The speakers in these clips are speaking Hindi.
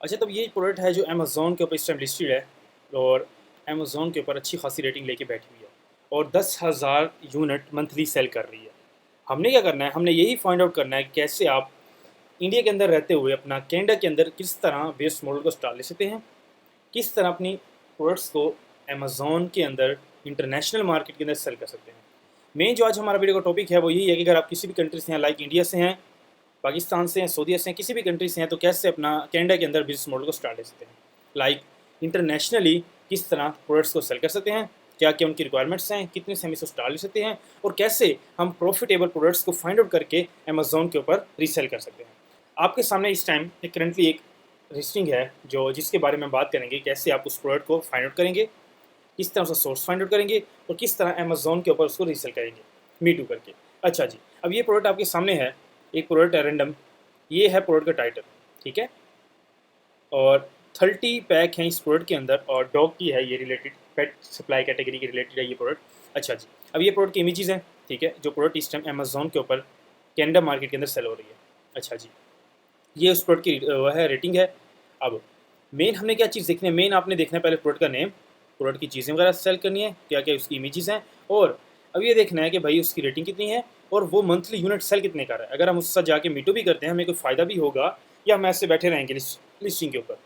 अच्छा, तब ये प्रोडक्ट है जो अमेज़न के ऊपर इस टाइम लिस्टेड है और अमेज़न के ऊपर अच्छी खासी रेटिंग लेके बैठी हुई है और 10,000 यूनिट मंथली सेल कर रही है। हमने क्या करना है, हमने यही फाइंड आउट करना है कि कैसे आप इंडिया के अंदर रहते हुए अपना कनाडा के अंदर किस तरह बेस मॉडल को स्टार्ट ले सकते हैं, किस तरह अपनी प्रोडक्ट्स को अमेज़न के अंदर इंटरनेशनल मार्केट के अंदर सेल कर सकते हैं। मेन जो आज हमारा वीडियो का टॉपिक है वो यही है कि अगर आप किसी भी कंट्री से हैं, लाइक इंडिया से हैं, पाकिस्तान से हैं, सऊदीया से हैं, किसी भी कंट्री से हैं, तो कैसे अपना कनाडा के अंदर बिजनेस मॉडल को स्टार्ट कर सकते हैं, लाइक इंटरनेशनली किस तरह प्रोडक्ट्स को सेल कर सकते हैं, क्या क्या उनकी रिक्वायरमेंट्स हैं, कितने से हम इसको स्टार्ट ले सकते हैं और कैसे हम प्रॉफिटेबल प्रोडक्ट्स को फाइंड आउट करके अमेज़न के ऊपर रीसेल कर सकते हैं। आपके सामने इस टाइम एक करंटली एक लिस्टिंग है जो जिसके बारे में बात करेंगे, कैसे आप उस प्रोडक्ट को फाइंड आउट करेंगे, किस तरह उसका सोर्स फाइंड आउट करेंगे और किस तरह अमेज़न के ऊपर उसको रीसेल करेंगे मी टू करके। अच्छा जी, अब ये प्रोडक्ट आपके सामने है, एक प्रोडक्ट है रैंडम, ये है प्रोडक्ट का टाइटल, ठीक है, और 30 पैक हैं इस प्रोडक्ट के अंदर और डॉग की है ये रिलेटेड, पेट सप्लाई कैटेगरी के रिलेटेड है ये प्रोडक्ट। अच्छा जी, अब ये प्रोडक्ट की इमेजेस हैं, ठीक है, जो प्रोडक्ट इस टाइम अमेज़न के ऊपर कैनेडा मार्केट के अंदर सेल हो रही है। अच्छा जी, ये उस प्रोडक्ट की वह है रेटिंग है। अब मेन हमने क्या चीज़ देखनी है, मेन आपने देखना है पहले प्रोडक्ट का नेम, प्रोडक्ट की चीज़ें वगैरह सेल करनी है, क्या क्या उसकी इमेजेस हैं, और अब ये देखना है कि भाई उसकी रेटिंग कितनी है और वो मंथली यूनिट सेल कितने कर रहा है। अगर हम उससे जाके मीटू भी करते हैं हमें कोई फ़ायदा भी होगा या हम ऐसे बैठे रहेंगे लिस्टिंग के ऊपर।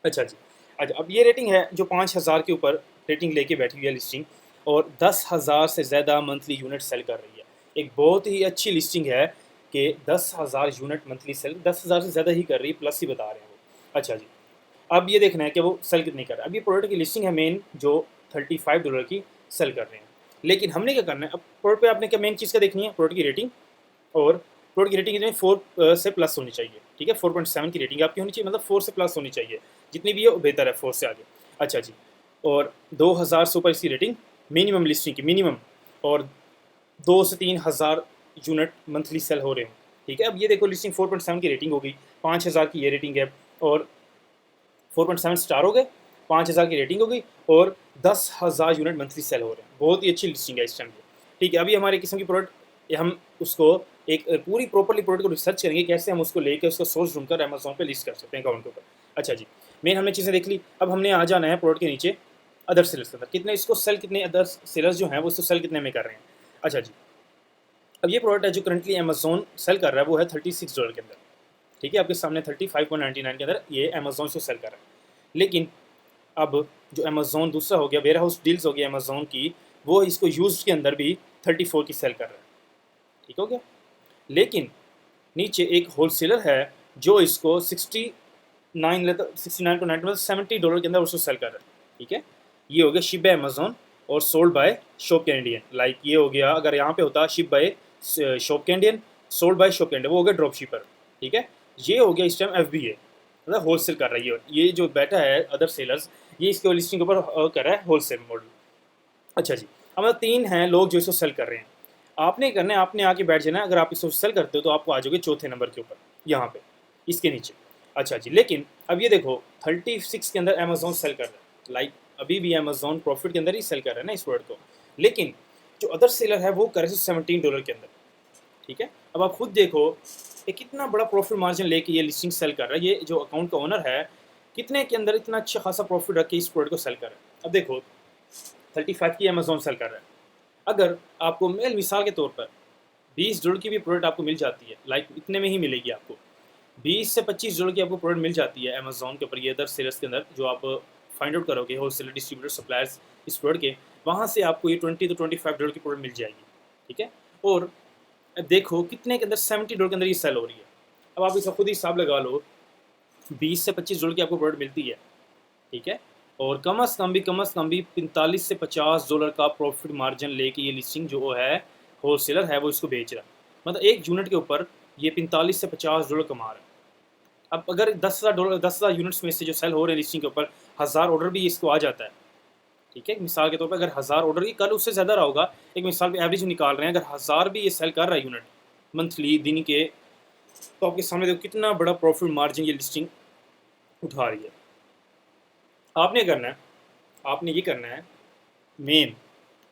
अच्छा जी, अच्छा अब ये रेटिंग है जो 5,000 के ऊपर रेटिंग लेके बैठी हुई है लिस्टिंग और 10,000 से ज़्यादा मंथली यूनिट सेल कर रही है। एक बहुत ही अच्छी लिस्टिंग है कि 10,000 यूनिट मंथली सेल, 10,000 से ज़्यादा ही कर रही है, प्लस ही बता रहे हैं वो। अच्छा जी, अब ये देखना है कि वो सेल कितनी कर रहा है। अब ये प्रोडक्ट की लिस्टिंग है मेन जो $35 की सेल कर रहे हैं, लेकिन हमने क्या करना है, अब प्रोडक्ट पे आपने क्या मेन चीज़ क्या देखनी है, प्रोडक्ट की रेटिंग, और प्रोडक्ट की रेटिंग कितनी 4 से प्लस होनी चाहिए, ठीक है, 4.7 की रेटिंग आपकी होनी चाहिए, मतलब 4 से प्लस होनी चाहिए, जितनी भी है वो बेहतर है 4 से आगे। अच्छा जी, और 2,000 से ऊपर इसकी रेटिंग मिनिमम लिस्टिंग की मिनिमम, और 2 से 3 हज़ार यूनिट मंथली सेल हो रहे हैं, ठीक है। अब ये देखो लिस्टिंग 4.7 की रेटिंग होगी, 5,000 की ये रेटिंग है और 4.7 स्टार हो गए, 5,000 की रेटिंग हो गई और 10,000 यूनिट मंथली सेल हो रहे हैं। बहुत ही अच्छी लिस्टिंग है इस टाइम की, ठीक है। अभी हमारे किस्म की प्रोडक्ट हम उसको एक पूरी प्रॉपरली प्रोडक्ट को रिसर्च करेंगे, कैसे हम उसको लेकर उसका सोर्स ढूंढकर अमेज़न पे लिस्ट कर सकते हैं अकाउंट के ऊपर। अच्छा जी, मेन हमने चीज़ें देख ली, अब हमने आ जाना है प्रोडक्ट के नीचे अदर सेलर्स के अंदर, कितने इसको सेल, कितने अदर सेलर्स जो हैं वो इसको सेल कितने में कर रहे हैं। अच्छा जी, अब ये प्रोडक्ट है जो करंटली अमेज़न सेल कर रहा है वो है $36 के अंदर, ठीक है, आपके सामने 35.99 के अंदर ये अमेज़न से सेल कर रहा है। लेकिन अब जो अमेज़न दूसरा हो गया, वेयर हाउस डील्स हो गया अमेज़न की, वो इसको यूज्ड के अंदर भी 34 की सेल कर रहा है, ठीक हो गया। लेकिन नीचे एक होलसेलर है जो इसको 69 लेता, 69.90 मतलब $70 के अंदर उसको सेल कर रहा है, ठीक है। ये हो गया शिप बाय अमेज़न और sold by shop Canadian, like ये हो गया, अगर यहाँ पे होता ship by shop Canadian, sold by shop Canadian, वो हो गया ड्रॉप शिपर, ठीक है। ये हो गया इस टाइम FBA, मतलब होलसेल कर रही है, ये जो बैठा है अदर सेलर्स, ये इसके लिस्टिंग के ऊपर कर रहा है होलसेल मॉडल। अच्छा जी, अब मतलब 3 हैं लोग जो इसको सेल कर रहे हैं, आपने करना है, आपने आके बैठ जाना है, अगर आप इसको सेल करते हो तो आपको आ जाओगे चौथे नंबर के ऊपर, यहाँ पे इसके नीचे। अच्छा जी, लेकिन अब ये देखो 36 के अंदर अमेज़न सेल कर रहा है, लाइक अभी भी अमेज़न प्रॉफिट के अंदर ही सेल कर रहा है ना इस प्रोडक्ट को, लेकिन जो अदर सेलर है वो कर रहे हैं $17 के अंदर, ठीक है। अब आप खुद देखो ये कितना बड़ा प्रॉफिट मार्जिन लेके ये लिस्टिंग सेल कर रहा है, ये जो अकाउंट का ओनर है कितने के अंदर इतना अच्छा खासा प्रॉफिट रख के इस प्रोडक्ट को सेल कर रहा है। अब देखो 35 की अमेज़न सेल कर रहा है, अगर आपको मेल मिसाल के तौर पर $20 की भी प्रोडक्ट आपको मिल जाती है, लाइक इतने में ही मिलेगी आपको, $20 से $25 की आपको प्रोडक्ट मिल जाती है अमेज़न के ऊपर, ये अदर सेलर्स के अंदर जो आप फाइंड आउट करोगे होलसेलर डिस्ट्रीब्यूटर सप्लायर्स इस प्रोडक्ट के, वहाँ से आपको ये $20 to $25 की प्रोडक्ट मिल जाएगी, ठीक है। और अब देखो कितने के अंदर, $70 के अंदर ये सेल हो रही है। अब आप इसका खुद ही हिसाब लगा लो, $20 से $25 की आपको प्रोडक्ट मिलती है, ठीक है, और कम अज़ कम भी $45 से $50 का प्रॉफिट मार्जिन लेके ये लिस्टिंग जो है होलसेलर है वो इसको बेच रहा है, मतलब एक यूनिट के ऊपर ये $45 से $50 कमा रहा है। अब अगर $10,000 10,000 यूनिट्स में से जो सेल हो रहे हैं लिस्टिंग के ऊपर 1,000 ऑर्डर भी इसको आ जाता है, ठीक है, मिसाल के तौर पर अगर 1,000 ऑर्डर की, कल उससे ज़्यादा रहा होगा, एक मिसाल पे एवरेज निकाल रहे हैं, अगर 1,000 भी ये सेल कर रहा है यूनिट मंथली दिन के, तो आपके सामने देखो कितना बड़ा प्रॉफिट मार्जिन ये लिस्टिंग उठा रही है। आपने करना है, आपने ये करना है, मेन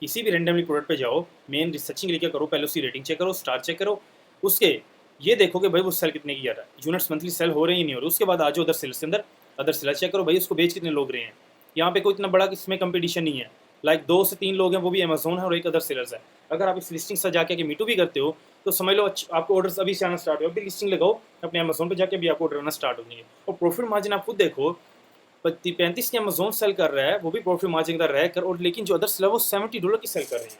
किसी भी रेंडमली प्रोडक्ट पे जाओ, मेन रिसर्चिंग के लिए क्या करो, पहले उसकी रेटिंग चेक करो, स्टार चेक करो, उसके ये देखो कि भाई वो सेल कितने की कर रहा है, यूनिट्स मंथली सेल हो रहे ही नहीं हो रहे। उसके बाद आ जाओ अदर सेलर्स के अंदर, अदर सेलर चेक करो भाई उसको बेच कितने लोग रहे हैं। यहाँ पे कोई इतना बड़ा इसमें कंपटीशन नहीं है, लाइक 2 से 3 लोग हैं, वो भी अमेजोन है और एक अदर सेलर्स है। अगर आप इस लिस्टिंग से जाके मीटू भी करते हो तो समझ लो आपको ऑर्डर्स अभी से आना स्टार्ट हो, अभी लिस्टिंग लगाओ अपने अमेजोन पे जाके, भी आपको ऑर्डर आना स्टार्ट हो जाएंगे। और प्रॉफिट मार्जिन आप खुद देखो, 35 की अमेजोन सेल कर रहा है, वो भी प्रॉफिट मार्जिन का रह कर, और लेकिन जो अदर सेलर वो $70 की सेल कर रहे हैं।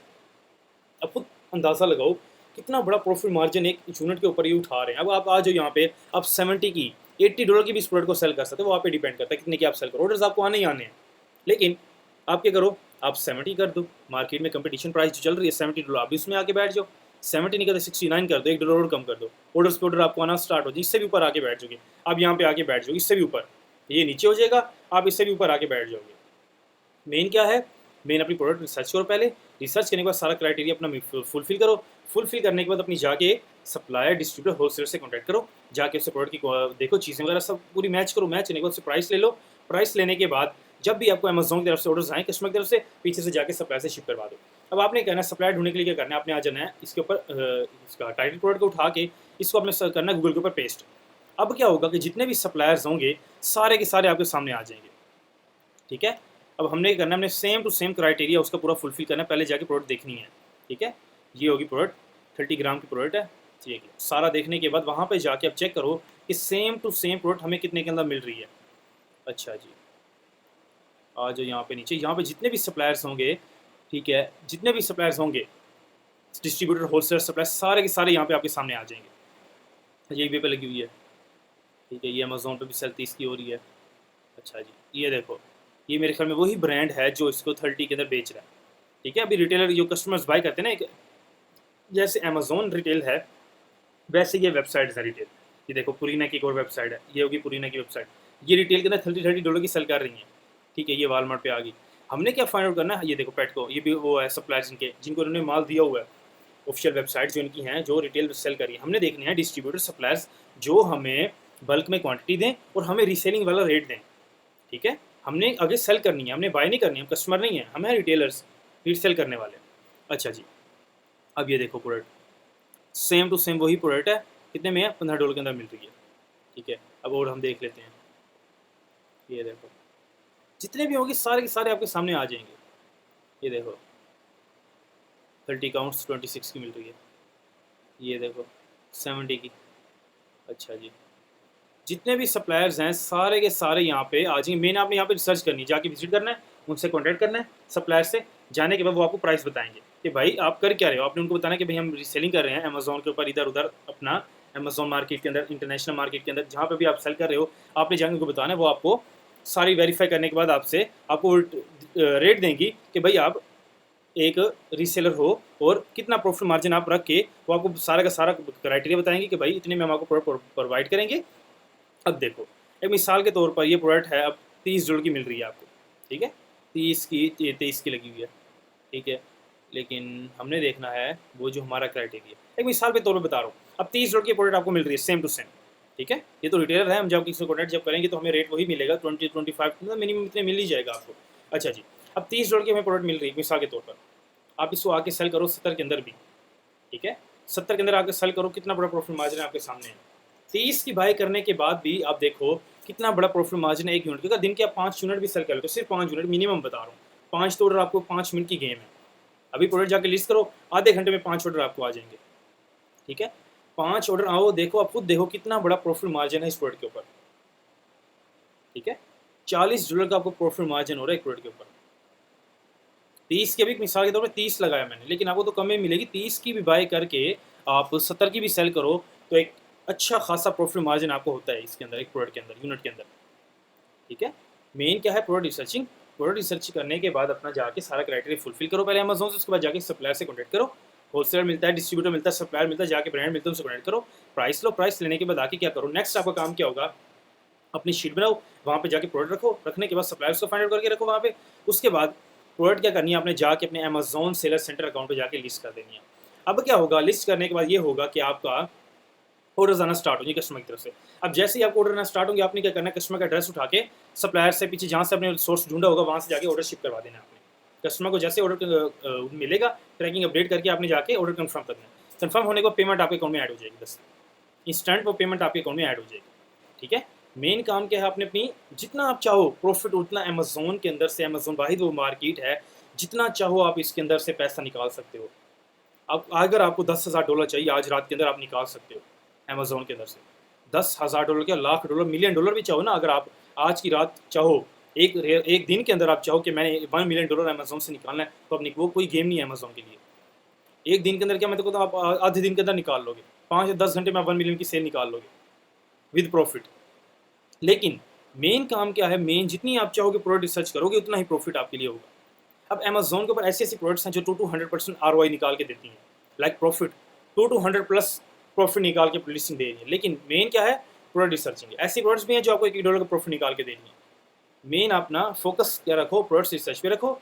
अब खुद अंदाज़ा लगाओ कितना बड़ा प्रॉफिट मार्जिन एक यूनिट के ऊपर ही उठा रहे हैं। अब आप आ जाओ यहाँ पे, आप 70 की $80 की भी इस प्रोडक्ट को सेल कर सकते हो, वो आप पे डिपेंड करता है कितने की आप सेल करो, ऑर्डर्स आपको आने ही आने हैं। लेकिन आप क्या करो, आप 70 कर दो, मार्केट में कंपटीशन प्राइस जो चल रही है $70, आप भी उसमें आके बैठ जाओ। 70 नहीं करते 69 कर दो, $1 और कम कर दो, ऑर्डर्स पे ऑर्डर आपको आना स्टार्ट हो जाए, इससे भी ऊपर आके बैठ जाओगे। आप यहाँ पे आके बैठ जाओगे, इससे भी ऊपर, ये नीचे हो जाएगा, आप इससे भी ऊपर आके बैठ जाओगे। मेन क्या है, मेन अपनी प्रोडक्ट रिसर्च करो पहले, रिसर्च करने के बाद सारा क्राइटेरिया अपना फुलफिल करो, फुलफिल करने के बाद अपनी जाके सप्लायर डिस्ट्रीब्यूटर होलसेलर से कॉन्टैक्ट करो, जाके उससे प्रोडक्ट की देखो चीज़ें वगैरह सब पूरी मैच करो, मैच करने के बाद उससे प्राइस ले लो। प्राइस लेने के बाद जब भी आपको अमेजोन की तरफ से ऑर्डर्स आए, कस्टमर की तरफ से, पीछे से जाके सप्लायर से शिप करवा दो। अब आपने कहना है सप्लायर ढूंढने के लिए क्या करना है, आपने आ जाना है इसके ऊपर, इसका टाइटल प्रोडक्ट को उठा के इसको आपने करना है गूगल के ऊपर पेस्ट। अब क्या होगा कि जितने भी सप्लायर्स होंगे सारे के सारे आपके सामने आ जाएंगे। ठीक है, अब हमने करना है, हमने सेम टू सेम क्राइटेरिया उसका पूरा फुलफिल करना है, पहले जाके प्रोडक्ट देखनी है। ठीक है, ये होगी प्रोडक्ट, 30 ग्राम की प्रोडक्ट है। ठीक है, सारा देखने के बाद वहाँ पे जाके आप चेक करो कि सेम टू सेम प्रोडक्ट हमें कितने के अंदर मिल रही है। अच्छा जी, आ जाओ यहाँ पे नीचे, यहाँ पे जितने भी सप्लायर्स होंगे, ठीक है, जितने भी सप्लायर्स होंगे, डिस्ट्रीब्यूटर होलसेलर सप्लायर, सारे के सारे यहाँ पे आपके सामने आ जाएंगे। ये भी पे लगी हुई है। ठीक है, ये अमेजोन पे भी सेल 30 की हो रही है। अच्छा जी, ये देखो, ये मेरे ख्याल में वही ब्रांड है जो इसको 30 के अंदर बेच रहा है। ठीक है, अभी रिटेलर जो कस्टमर्स बाय करते हैं ना, एक जैसे अमेजोन रिटेल है वैसे ये वेबसाइट है रिटेल। ये देखो पुरीना की एक और वेबसाइट है, ये होगी पुरीना की वेबसाइट, ये रिटेल के अंदर $30 की सेल कर रही है। ठीक है, ये वालमार्ट पे आ गई। हमने क्या फाइंड आउट करना है, ये देखो पेटको, ये भी वो है सप्लायर्स इनके जिनको उन्होंने माल दिया हुआ है, ऑफिशियल वेबसाइट जो इनकी हैं जो रिटेल सेल कर रही है। हमने देखने हैं डिस्ट्रीब्यूटर सप्लायर्स जो हमें बल्क में क्वांटिटी दें और हमें रीसेलिंग वाला रेट दें। ठीक है, हमने आगे सेल करनी है, हमने बाय नहीं करनी है, हम कस्टमर नहीं है, हम हैं रिटेलर्स, रीसेल करने वाले। अच्छा जी, अब ये देखो प्रोडक्ट सेम टू सेम वही प्रोडक्ट है, कितने में है, $15 के अंदर मिल रही है। ठीक है, अब और हम देख लेते हैं, ये देखो जितने भी होंगे सारे के सारे आपके सामने आ जाएंगे। ये देखो 30 काउंट्स 26 की मिल रही है, ये देखो 70 की। अच्छा जी, जितने भी सप्लायर्स हैं सारे के सारे यहाँ पे आ जाएंगे। मेन आपने यहाँ पे रिसर्च करनी है, जाके विजिट करना है, उनसे कॉन्टैक्ट करना है सप्लायर से, जाने के बाद वो आपको प्राइस बताएंगे कि भाई आप कर क्या रहे हो। आपने उनको बताना कि भाई हम रीसेलिंग कर रहे हैं अमेजोन के ऊपर, इधर उधर अपना अमेजोन मार्केट के अंदर, इंटरनेशनल मार्केट के अंदर, जहाँ पे भी आप सेल कर रहे हो आपने जाके उनको बताना है। वो आपको सारी वेरीफाई करने के बाद आपसे आपको रेट देंगी कि भाई आप एक रीसेलर हो और कितना प्रॉफिट मार्जिन आप रख के, वो आपको सारा का सारा क्राइटेरिया बताएंगे कि भाई इतने में हम आपको प्रोडक्ट प्रोवाइड करेंगे। अब देखो एक मिसाल के तौर पर ये प्रोडक्ट है अब $30 की मिल रही है आपको। ठीक है, 30 की, 23 की लगी हुई है। ठीक है, लेकिन हमने देखना है वो जो हमारा क्राइटेरिया, एक मिसाल के तौर पर बता रहा हूँ, अब $30 की प्रोडक्ट आपको मिल रही है सेम टू सेम। ठीक है, ये तो रिटेलर है, हम जब किसी को कॉन्टैक्ट जब करेंगे तो हमें रेट वही मिलेगा, 20-25 मतलब मिनिमम इतने मिल ही जाएगा आपको। अच्छा जी, अब $30 की हमें प्रोडक्ट मिल रही है मिसाल के तौर पर, आप इसको आके सेल करो 70 के अंदर भी। ठीक है, 70 के अंदर आके सेल करो, कितना बड़ा प्रॉफिट मार्जिन आपके सामने है। 30 की बाई करने के बाद भी आप देखो कितना बड़ा प्रॉफिट मार्जिन है एक यूनिट का। अगर दिन के आप 5 यूनिट भी सेल कर लो तो सिर्फ 5 यूनिट मिनिमम बता रहा हूँ, 5 तो ऑर्डर आपको 5 मिनट की गेम है। अभी प्रोडक्ट जाके लिस्ट करो, आधे घंटे में 5 ऑर्डर आपको आ जाएंगे। ठीक है, 5 ऑर्डर आओ, देखो आप खुद देखो कितना बड़ा प्रॉफिट मार्जिन है इस प्रोडक्ट के ऊपर। ठीक है, $40 का आपको प्रॉफिट मार्जिन हो रहा है एक प्रोडक्ट के ऊपर। 30 के भी मिसाल के तौर पर 30 लगाया मैंने, लेकिन आपको तो कम ही मिलेगी। 30 की भी बाय करके आप 70 की भी सेल करो तो एक अच्छा खासा प्रॉफिट मार्जिन आपको होता है इसके अंदर, एक प्रोडक्ट के अंदर, यूनिट के अंदर। ठीक है, मेन क्या है, प्रोडक्ट रिसर्चिंग। प्रोडक्ट रिसर्च करने के बाद अपना जाके सारा क्राइटेरिया फुलफिल करो पहले अमेजोन से, उसके बाद जाके सप्लायर से कॉन्टैक्ट करो। होलसेलर मिलता है, डिस्ट्रीब्यूटर मिलता है, सप्लायर मिलता है, जाके ब्रांड मिलता है, उनसे कॉन्टैक्ट करो, प्राइस लो। प्राइस लेने के बाद आके क्या करो, नेक्स्ट आपका काम क्या होगा, अपनी शीट बनाओ, वहाँ पे जाके प्रोडक्ट रखो, रखने के बाद सप्लायर्स को फाइंड आउट करके रखो वहाँ पे। उसके बाद प्रोडक्ट क्या करनी है, आपने जाके अपने अमेजोन सेलर सेंटर अकाउंट पे जाके लिस्ट कर देनी है। अब क्या होगा, लिस्ट करने के बाद ये होगा कि आपका ऑर्डर्स आना स्टार्ट होंगे कस्टमर की तरफ से। अब जैसे ही आपको ऑर्डर आना स्टार्ट होंगे, आपने क्या करना है, कस्टमर का एड्रेस उठा के सप्लायर से पीछे जहाँ से आपने सोर्स ढूंढा होगा वहाँ से जाके ऑर्डर शिप करवा देना है आपने। कस्टमर को जैसे ऑर्डर मिलेगा, ट्रैकिंग अपडेट करके आपने जाके ऑर्डर कन्फर्म करना है। कन्फर्म होने को पेमेंट आपके अकाउंट में ऐड हो जाएगी बस। इंस्टेंट वो पेमेंट आपके अकाउंट में ऐड हो जाएगी। ठीक है, मेन काम क्या है, आपने अपनी जितना आप चाहो प्रॉफिट उतना अमेज़ोन के अंदर से, अमेज़ोन वाहिद वो मार्केट है, जितना चाहो आप इसके अंदर से पैसा निकाल सकते हो। अब अगर आपको $10,000 चाहिए आज रात के अंदर, आप निकाल सकते हो अमेज़ोन के अंदर से। $10,000 क्या, लाख डॉलर, मिलियन डॉलर भी चाहो ना, अगर आप आज की रात चाहो, एक दिन के अंदर आप चाहो कि मैंने $1 मिलियन अमेज़ोन से निकालना है, तो अब वो कोई गेम नहीं है अमेज़ोन के लिए। एक दिन के अंदर क्या, मैं तो कहता हूँ आप आधे दिन के अंदर निकाल लोगे, 5 या 10 घंटे में 1 मिलियन की सेल निकाल लोगे विद प्रॉफिट। लेकिन मेन काम क्या है, मेन जितनी आप चाहोगे प्रोडक्ट रिसर्च करोगे उतना ही प्रॉफिट आपके लिए होगा। अब अमेज़ोन के ऊपर ऐसी ऐसी प्रोडक्ट्स हैं जो 2 to 100% ROI निकाल के देती हैं, like profit 2 to 100 plus profit निकाल के लिस्टिंग दे रही है। लेकिन मेन क्या है, प्रोडक्ट रिसर्चिंग। ऐसी प्रोडक्ट्स भी हैं जो आपको $1 का प्रॉफिट निकाल के देनी है। मेन अपना फोकस क्या रखो, प्रोडक्ट रिसर्च पे रखो,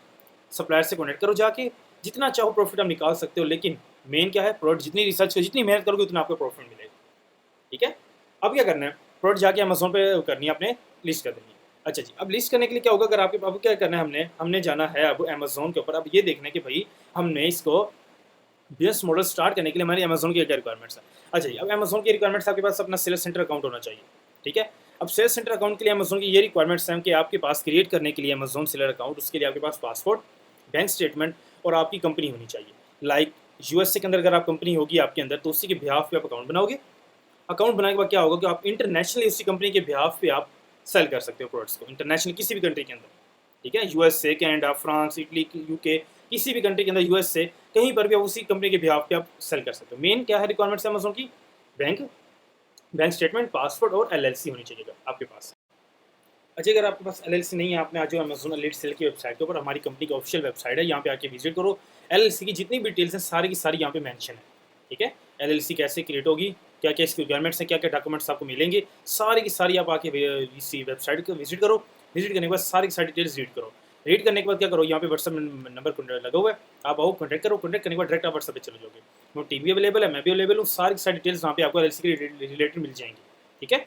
सप्लायर से कनेक्ट करो जाके, जितना चाहो प्रॉफिट आप निकाल सकते हो। लेकिन मेन क्या है, प्रोडक्ट जितनी रिसर्च करो, जितनी मेहनत करोगे उतना आपको प्रॉफिट मिलेगा। ठीक है, अब क्या करना है, प्रोडक्ट जाके अमेज़ोन पे करनी है, आपने लिस्ट कर देनी है। अच्छा जी, अब लिस्ट करने के लिए क्या होगा, अगर आपके अब क्या करना है, हमने जाना है अब अमेज़ोन के ऊपर। अब ये देखना है कि भाई हमने इसको बिजनेस मॉडल स्टार्ट करने के लिए हमारी अमेज़ोन की क्या रिक्वायरमेंट्स है। अच्छा जी, अब अमेज़ोन की रिक्वायरमेंट्स, आपके पास अपना सेल्स सेंटर अकाउंट होना चाहिए। ठीक है, अब सेल्स सेंटर अकाउंट के लिए अमेज़ोन की ये रिक्वायरमेंट्स हैं कि आपके पास क्रिएट करने के लिए अमेज़ोन सेलर अकाउंट, उसके लिए आपके पास पासपोर्ट, बैंक स्टेटमेंट और आपकी कंपनी होनी चाहिए। लाइक यूएसए के अंदर अगर आप कंपनी होगी आपके अंदर, तो उसी के बिहाफ पे आप अकाउंट बनाओगे। अकाउंट बनाने के बाद क्या होगा कि आप इंटरनेशनली उसी कंपनी के बिहाफ पे आप सेल कर सकते हो प्रोडक्ट्स को, इंटरनेशनल किसी भी कंट्री के अंदर। ठीक है, USA, Canada, France, Italy, UK, किसी भी कंट्री के अंदर, यूएसए कहीं पर भी आप उसी कंपनी के बिहाफ पे आप सेल कर सकते हो। मेन क्या है रिक्वायरमेंट्स अमेज़ोन की, बैंक स्टेटमेंट, पासपोर्ट और एलएलसी होनी चाहिए आपके पास। अच्छा, अगर आपके पास एलएलसी नहीं है, आपने आज जो अमेज़ोन एलिट सेल की वेबसाइट के ऊपर, हमारी कंपनी की ऑफिशियल वेबसाइट है, यहाँ पे आके विजिट करो। एलएलसी की जितनी भी डिटेल्स हैं सारी की सारी यहाँ पे मेंशन है। ठीक है, एलएलसी कैसे क्रिएट होगी, क्या क्या इसकी रिक्वायरमेंट्स हैं, क्या क्या डॉक्यूमेंट्स आपको मिलेंगे, सारी की सारी आप आके इसी वेबसाइट को विजिट करो। विजिट करने के बाद सारी की सारी डिटेल्स रीड करो। रीड करने के बाद क्या करो, यहाँ पे व्हाट्सअप नंबर लगा हुआ है, आप आओ कॉन्टैक्ट करो। कॉन्टैक्ट करने के बाद डायरेक्ट आप व्हाट्सअप पे चले जाओगे। वो टीम भी अवेलेबल है, मैं भी अवेलेबल हूँ, सारी की सारी डिटेल्स वहाँ पे आपको एलएलसी के रिलेटेड मिल जाएंगी। ठीक है,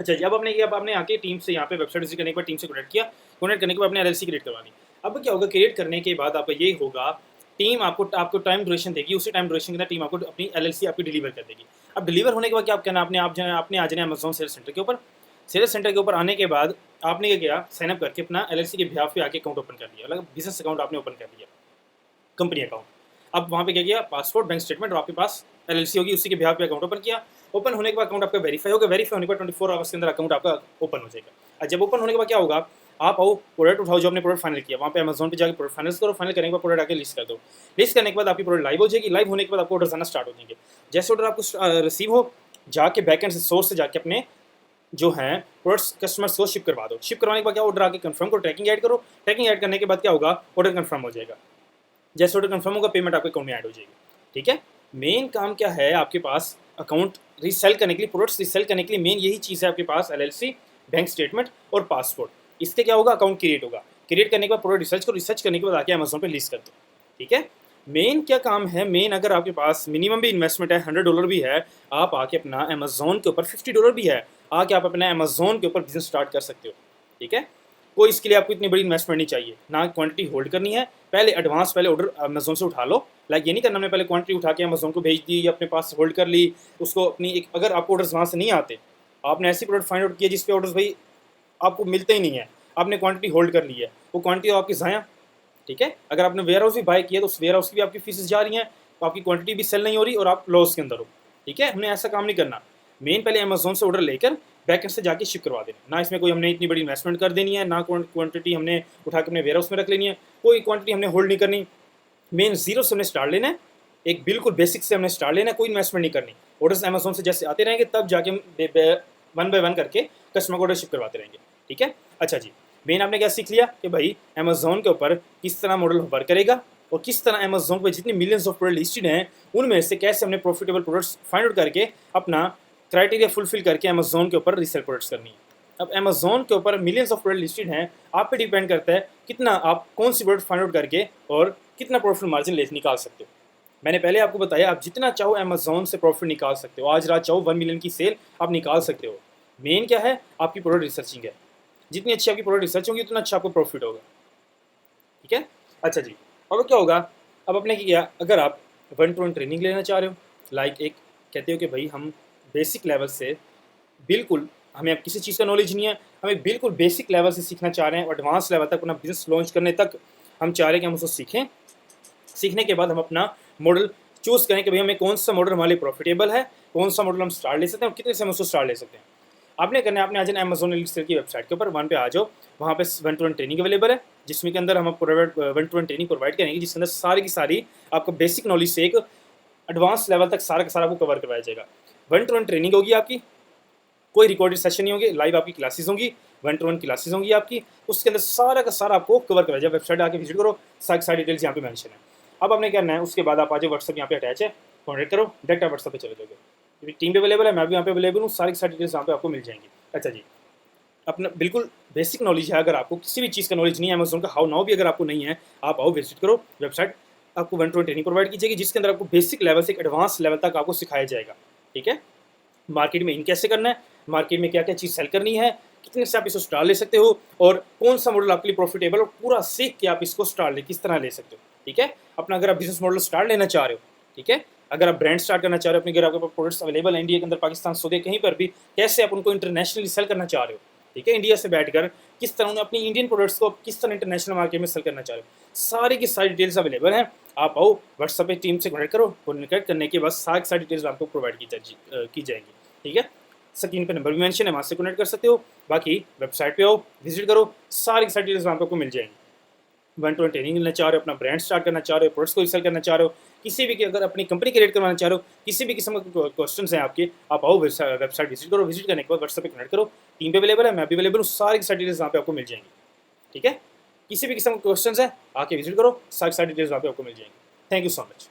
अच्छा जी, अब आपने आके टीम से यहाँ पे वेबसाइट विजिट करने के बाद टीम से कनेक्ट किया। कनेक्ट करने के बाद अपने एलएलसी क्रिएट करवानी। अब क्या होगा, क्रिएट करने के बाद आपका ये होगा, टीम आपको टाइम ड्यूरेशन देगी, उसी टाइम ड्यूरेशन के अंदर टीम आपको अपनी एलएलसी आपकी डिलीवर कर देगी। अब डिलीवर होने के बाद क्या आप करना, आपने आ जाना अमेज़ोन सेल्स सेंटर के ऊपर। सेल्स सेंटर के ऊपर आने के बाद आपने क्या किया, साइनअप करके अपना एलएलसी के बिहाफ पे आके अकाउंट ओपन कर दिया, मतलब बिजनेस अकाउंट आपने ओपन कर दिया, कंपनी अकाउंट। अब वहाँ पे क्या किया, पासपोर्ट, बैंक स्टेटमेंट और आपके पास एलएलसी होगी, उसी के बिहाफ पे अकाउंट ओपन किया। ओपन होने के बाद अकाउंट आपका वेरीफाई होगा। वेरीफाई होने के बाद 24 आवर्स के अंदर अकाउंट आपका ओपन हो जाएगा। और जब ओपन होने के बाद क्या होगा, आप आओ प्रोडक्ट उठाओ, जो आपने प्रोडक्ट फाइनल किया, वहाँ पे अमेज़ोन पे जाकर प्रोडक्ट फाइनल करो। फाइनल करने के बाद प्रोडक्ट आके लिस्ट कर दो। लिस्ट करने के बाद आपकी प्रोडक्ट लाइव हो जाएगी। लाइव होने के बाद आपको ऑर्डर आना स्टार्ट हो जाएंगे। जैसे ऑर्डर आपको रिसीव हो, जाके बैकएंड से सोर्स से जाके अपने जो हैं प्रोडक्ट्स कस्टमर्स को शिप करवा दो। शिप करवाने के बाद क्या, ऑर्डर आके कंफर्म करो, ट्रैकिंग ऐड करो। ट्रैकिंग ऐड करने के बाद क्या होगा, ऑर्डर कंफर्म हो जाएगा। जैसे ऑर्डर कंफर्म होगा, पेमेंट आपके अकाउंट में ऐड हो जाएगी। ठीक है, मेन काम क्या है आपके पास, अकाउंट रीसेल करने के लिए, प्रोडक्ट्स रीसेल करने के लिए मेन यही चीज़ है आपके पास, एलएलसी, बैंक स्टेटमेंट और पासपोर्ट। इससे क्या होगा, अकाउंट क्रिएट होगा। क्रिएट करने के बाद प्रोडक्ट रिसर्च करो, रिसर्च करने के बाद आके अमेज़ोन पे लिस्ट कर दो। ठीक है, मेन क्या काम है, मेन अगर आपके पास मिनिमम भी इन्वेस्टमेंट है, $100 भी है, आप आके अपना अमेज़ोन के ऊपर, $50 भी है, आके आप अपना अमेज़ोन के ऊपर बिजनेस स्टार्ट कर सकते हो। ठीक है, कोई इसके लिए आपको इतनी बड़ी इन्वेस्टमेंट नहीं चाहिए, ना क्वांटिटी होल्ड करनी है। पहले ऑर्डर अमेज़ोन से उठा लो। लाइक ये नहीं करना हमने पहले क्वांटिटी उठा के अमेज़ोन को भेज दी या अपने पास होल्ड कर ली उसको अपनी एक। अगर आपको ऑर्डर्स वहाँ से नहीं आते, आपने ऐसी प्रोडक्ट फाइंड आउट किया जिस पे ऑर्डर्स भाई आपको मिलते ही नहीं है, आपने क्वांटिटी होल्ड कर ली है, वो क्वांटिटी आपकी ज़ाया। ठीक है, अगर आपने वेयर हाउस भी बाय किया तो उस वेयर हाउस की भी आपकी फीसेस जा रही हैं, तो आपकी क्वांटिटी भी सेल नहीं हो रही और आप लॉस के अंदर हो। ठीक है, हमने ऐसा काम नहीं करना। मेन पहले अमेज़ोन से ऑर्डर लेकर बैकएंड से जाके शिप करवा देना, ना इसमें कोई हमने इतनी बड़ी इन्वेस्टमेंट कर देनी है, ना क्वांटिटी हमने उठा के अपने वेयर हाउस में रख लेनी है, कोई क्वांटिटी हमने होल्ड नहीं करनी। मेन जीरो से हमने स्टार्ट लेना है, एक बिल्कुल बेसिक से हमने स्टार्ट लेना है, कोई इन्वेस्टमेंट नहीं करनी। ऑर्डर्स अमेज़ोन से जैसे आते रहेंगे तब जाके हम वन बाय वन करके कस्टमर को ऑर्डर शिप करवाते रहेंगे। ठीक है, अच्छा जी, मेन आपने क्या सीख लिया कि भाई अमेज़ोन के ऊपर किस तरह मॉडल वर्क करेगा और किस तरह अमेज़ोन पे जितनी मिलियंस ऑफ प्रोडक्ट लिस्टेड हैं उनमें से कैसे हमने प्रॉफिटेबल प्रोडक्ट्स फाइंड आउट करके अपना क्राइटेरिया फुलफिल करके अमेज़ोन के ऊपर रीसेल प्रोडक्ट्स करनी है। अब अमेज़ोन के ऊपर मिलियंस ऑफ प्रोडक्ट लिस्टेड हैं, आप पे डिपेंड करता है कितना आप कौन सी प्रोडक्ट फाइंड आउट करके और कितना प्रॉफिट मार्जिन निकाल सकते हो। मैंने पहले आपको बताया, आप जितना चाहो अमेज़ोन से प्रॉफिट निकाल सकते हो। आज रात चाहो 1 मिलियन की सेल आप निकाल सकते हो। मेन क्या है, आपकी प्रोडक्ट रिसर्चिंग है। जितनी अच्छी आपकी प्रोडक्ट रिसर्च होगी उतना अच्छा आपको प्रॉफिट होगा। ठीक है, अच्छा जी, अब क्या होगा, अब आपने क्या, अगर आप 1-to-1 ट्रेनिंग लेना चाह रहे हो, लाइक एक कहते हो कि भाई हम बेसिक लेवल से बिल्कुल, हमें अब किसी चीज़ का नॉलेज नहीं है, हमें बिल्कुल बेसिक लेवल से सीखना चाह रहे हैं और एडवांस लेवल तक अपना बिज़नेस लॉन्च करने तक हम चाह रहे हैं कि हम उसको सीखें। सीखने के बाद हम अपना मॉडल चूज़ करें कि भई हमें कौन सा मॉडल हमारे लिए प्रॉफिटेबल है, कौन सा मॉडल हम स्टार्ट ले सकते हैं और कितने से हम उसको स्टार्ट ले सकते हैं। आपने करना है, आपने आ जाना अमेज़न एलिक्सिर की वेबसाइट के ऊपर, वहाँ पे आ जाओ, वहाँ पे 1 टू 1 ट्रेनिंग अवेलेबल है, जिसमें के अंदर हम आपको 1 टू 1 ट्रेनिंग प्रोवाइड करेंगे, जिसके अंदर सारी की सारी आपको बेसिक नॉलेज से एक एडवांस लेवल तक सारा का सारा आपको कवर करवाया जाएगा। 1 टू 1 ट्रेनिंग होगी आपकी, कोई रिकॉर्डेड सेशन नहीं होंगे, लाइव आपकी क्लासेस होंगी, 1 टू 1 क्लासेस होंगी आपकी, उसके अंदर सारा का सारा आपको कवर करवाया जाएगा। वेबसाइट आके विजिट करो, सारी डिटेल्स यहाँ पे मेंशन है। अब आपने क्या करना है, उसके बाद आप आ जाओ, व्हाट्सअप यहाँ पे अटैच है, कॉन्टैक्ट करो, डायरेक्ट आप व्हाट्सअप पे चले जाओगे। टीम पे अवेलेबल है, मैं भी यहाँ पे अवेलेबल हूँ, सारी डिटेल्स यहाँ पे आपको मिल जाएंगी। अच्छा जी, अपना बिल्कुल बेसिक नॉलेज है, अगर आपको किसी भी चीज़ का नॉलेज नहीं है, अमेज़न का हाउ नाउ भी अगर आपको नहीं है, आप आओ, विजिट करो वेबसाइट, आपको 1 टू 1 ट्रेनिंग प्रोवाइड की जाएगी, जिसके अंदर आपको बेसिक लेवल से एक एडवांस लेवल तक आपको सिखाया जाएगा। ठीक है, मार्केट में इन कैसे करना है, मार्केट में क्या क्या चीज़ सेल करनी है, कितने से आप इसको स्टार ले सकते हो और कौन सा मॉडल आपके लिए प्रॉफिटेबल, और पूरा सीख के आप इसको स्टार ले किस तरह ले सकते हो। ठीक है, अपना अगर आप बिजनेस मॉडल स्टार्ट लेना चाह रहे हो, ठीक है, अगर आप ब्रांड स्टार्ट करना चाह रहे हो, अपने घर आपके पास प्रोडक्ट्स अवेलेबल है इंडिया के अंदर, पाकिस्तान, सऊदी, कहीं पर भी, कैसे आप उनको इंटरनेशनली सेल करना चाह रहे हो, ठीक है, इंडिया से बैठकर किस तरह उन्हें अपनी इंडियन प्रोडक्ट्स को किस तरह इंटरनेशनल मार्केट में सेल करना चाह रहे हो, सारी की सारी डिटेल्स अवेलेबल हैं। आप आओ, व्हाट्सएप पे टीम से कनेक्ट करो, कनेक्ट करने के बाद सारी डिटेल्स आपको प्रोवाइड की जाएंगी। ठीक है, स्क्रीन पे नंबर भी मेंशन है, वहाँ से कनेक्ट कर सकते हो। बाकी वेबसाइट पे आओ, विजिट करो, सारी डिटेल्स वहाँ पे आपको मिल जाएंगी। 1 टू 1 ट्रेनिंग लेना चाह रहे हो, अपना ब्रांड स्टार्ट करना चाह रहे हो, प्रोडक्ट्स को सेल करना चाह रहे हो, किसी भी की अगर अपनी कंपनी क्रिएट करवाना चाह रहे हो, किसी भी किस्म के क्वेश्चन हैं आपके, आप आओ, वेबसाइट विजिट करो, विजिट करने के बाद व्हाट्सएप पे कनेक्ट करो, टीम पे अवेलेबल है, मैं भी अवेलेबल हूँ, सारी डिटेल्स वहाँ पे आपको मिल जाएंगी। ठीक है, किसी भी किस्म के क्वेश्चन है, आके विजिट करो, सारी डिटेल्स वहाँ पे आपको मिल जाएंगी। Thank you so much.